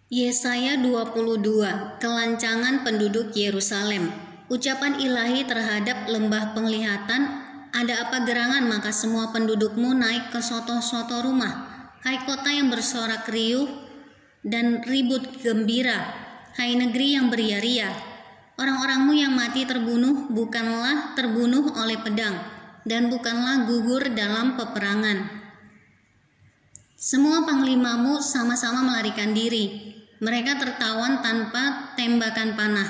Yesaya 22, kelancangan penduduk Yerusalem. Ucapan ilahi terhadap lembah penglihatan, ada apa gerangan maka semua pendudukmu naik ke soto-soto rumah. Hai kota yang bersorak riuh dan ribut gembira, hai negeri yang beria-ria. Orang-orangmu yang mati terbunuh bukanlah terbunuh oleh pedang, dan bukanlah gugur dalam peperangan. Semua panglimamu sama-sama melarikan diri. Mereka tertawan tanpa tembakan panah.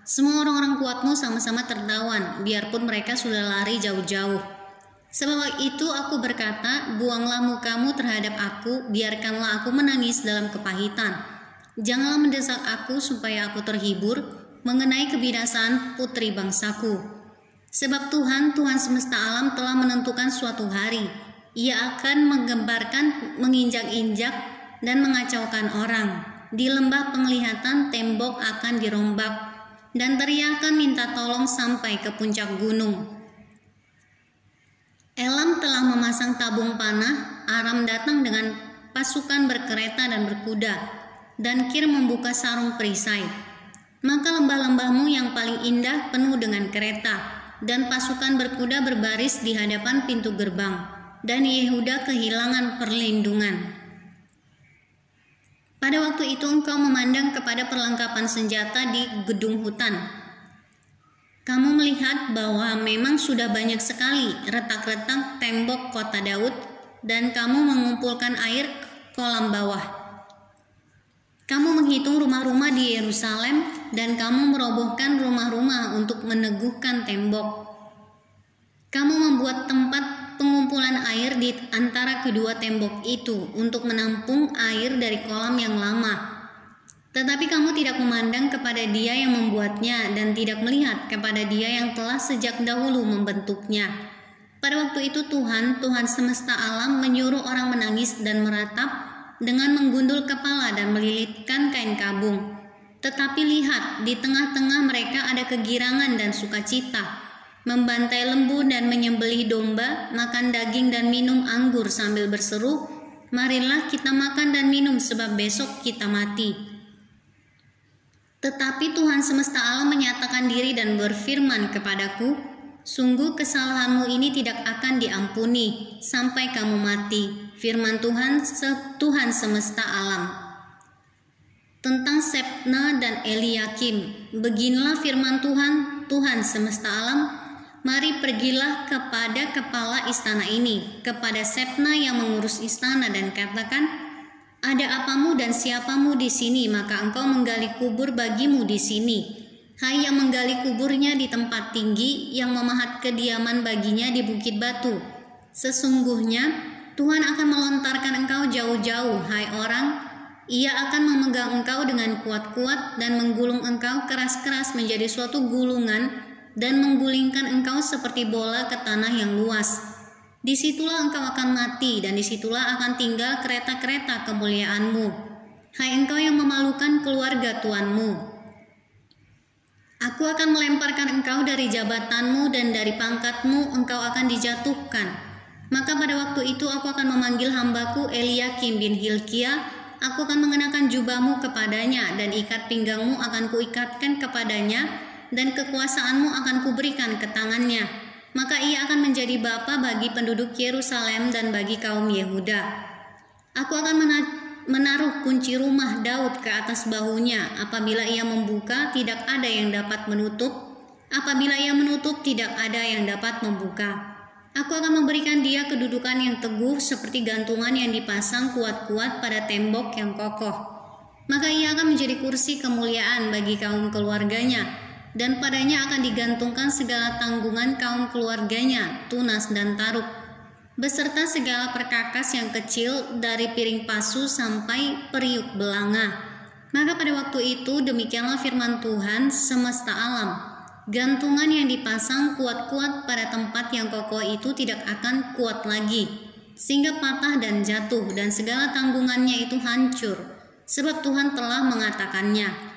Semua orang-orang kuatmu sama-sama tertawan, biarpun mereka sudah lari jauh-jauh. Sebab itu aku berkata, buanglah mukamu terhadap aku, biarkanlah aku menangis dalam kepahitan. Janganlah mendesak aku supaya aku terhibur mengenai kebinasaan putri bangsaku. Sebab Tuhan semesta alam telah menentukan suatu hari. Ia akan menggemparkan, menginjak-injak, dan mengacaukan orang. Di lembah penglihatan tembok akan dirombak, dan teriakan minta tolong sampai ke puncak gunung. Elam telah memasang tabung panah, Aram datang dengan pasukan berkereta dan berkuda, dan Kir membuka sarung perisai. Maka lembah-lembahmu yang paling indah penuh dengan kereta, dan pasukan berkuda berbaris di hadapan pintu gerbang, dan Yehuda kehilangan perlindungan. Pada waktu itu engkau memandang kepada perlengkapan senjata di gedung hutan. Kamu melihat bahwa memang sudah banyak sekali retak-retak tembok kota Daud, dan kamu mengumpulkan air kolam bawah. Kamu menghitung rumah-rumah di Yerusalem, dan kamu merobohkan rumah-rumah untuk meneguhkan tembok. Kamu membuat tempat pengumpulan air di antara kedua tembok itu untuk menampung air dari kolam yang lama. Tetapi kamu tidak memandang kepada Dia yang membuatnya dan tidak melihat kepada Dia yang telah sejak dahulu membentuknya. Pada waktu itu Tuhan semesta alam menyuruh orang menangis dan meratap dengan menggundul kepala dan melilitkan kain kabung. Tetapi lihat, di tengah-tengah mereka ada kegirangan dan sukacita, membantai lembu dan menyembelih domba, makan daging dan minum anggur sambil berseru, marilah kita makan dan minum sebab besok kita mati. Tetapi Tuhan semesta alam menyatakan diri dan berfirman kepadaku, sungguh kesalahanmu ini tidak akan diampuni sampai kamu mati. Firman Tuhan semesta alam. Tentang Sebna dan Eliakim, beginilah firman Tuhan semesta alam. Mari pergilah kepada kepala istana ini, kepada Sebna yang mengurus istana, dan katakan, ada apamu dan siapamu di sini, maka engkau menggali kubur bagimu di sini. Hai yang menggali kuburnya di tempat tinggi, yang memahat kediaman baginya di bukit batu. Sesungguhnya Tuhan akan melontarkan engkau jauh-jauh, hai orang. Ia akan memegang engkau dengan kuat-kuat dan menggulung engkau keras-keras menjadi suatu gulungan, dan menggulingkan engkau seperti bola ke tanah yang luas. Disitulah engkau akan mati, dan disitulah akan tinggal kereta-kereta kemuliaanmu. Hai engkau yang memalukan keluarga tuanmu. Aku akan melemparkan engkau dari jabatanmu, dan dari pangkatmu engkau akan dijatuhkan. Maka pada waktu itu aku akan memanggil hambaku Eliakim bin Hilkia. Aku akan mengenakan jubahmu kepadanya, dan ikat pinggangmu akan kuikatkan kepadanya, dan kekuasaanmu akan kuberikan ke tangannya. Maka ia akan menjadi bapa bagi penduduk Yerusalem dan bagi kaum Yehuda. Aku akan menaruh kunci rumah Daud ke atas bahunya. Apabila ia membuka, tidak ada yang dapat menutup. Apabila ia menutup, tidak ada yang dapat membuka. Aku akan memberikan dia kedudukan yang teguh seperti gantungan yang dipasang kuat-kuat pada tembok yang kokoh. Maka ia akan menjadi kursi kemuliaan bagi kaum keluarganya, dan padanya akan digantungkan segala tanggungan kaum keluarganya, tunas dan taruk, beserta segala perkakas yang kecil dari piring pasu sampai periuk belanga. Maka pada waktu itu demikianlah firman Tuhan semesta alam. Gantungan yang dipasang kuat-kuat pada tempat yang kokoh itu tidak akan kuat lagi, sehingga patah dan jatuh, dan segala tanggungannya itu hancur, sebab Tuhan telah mengatakannya.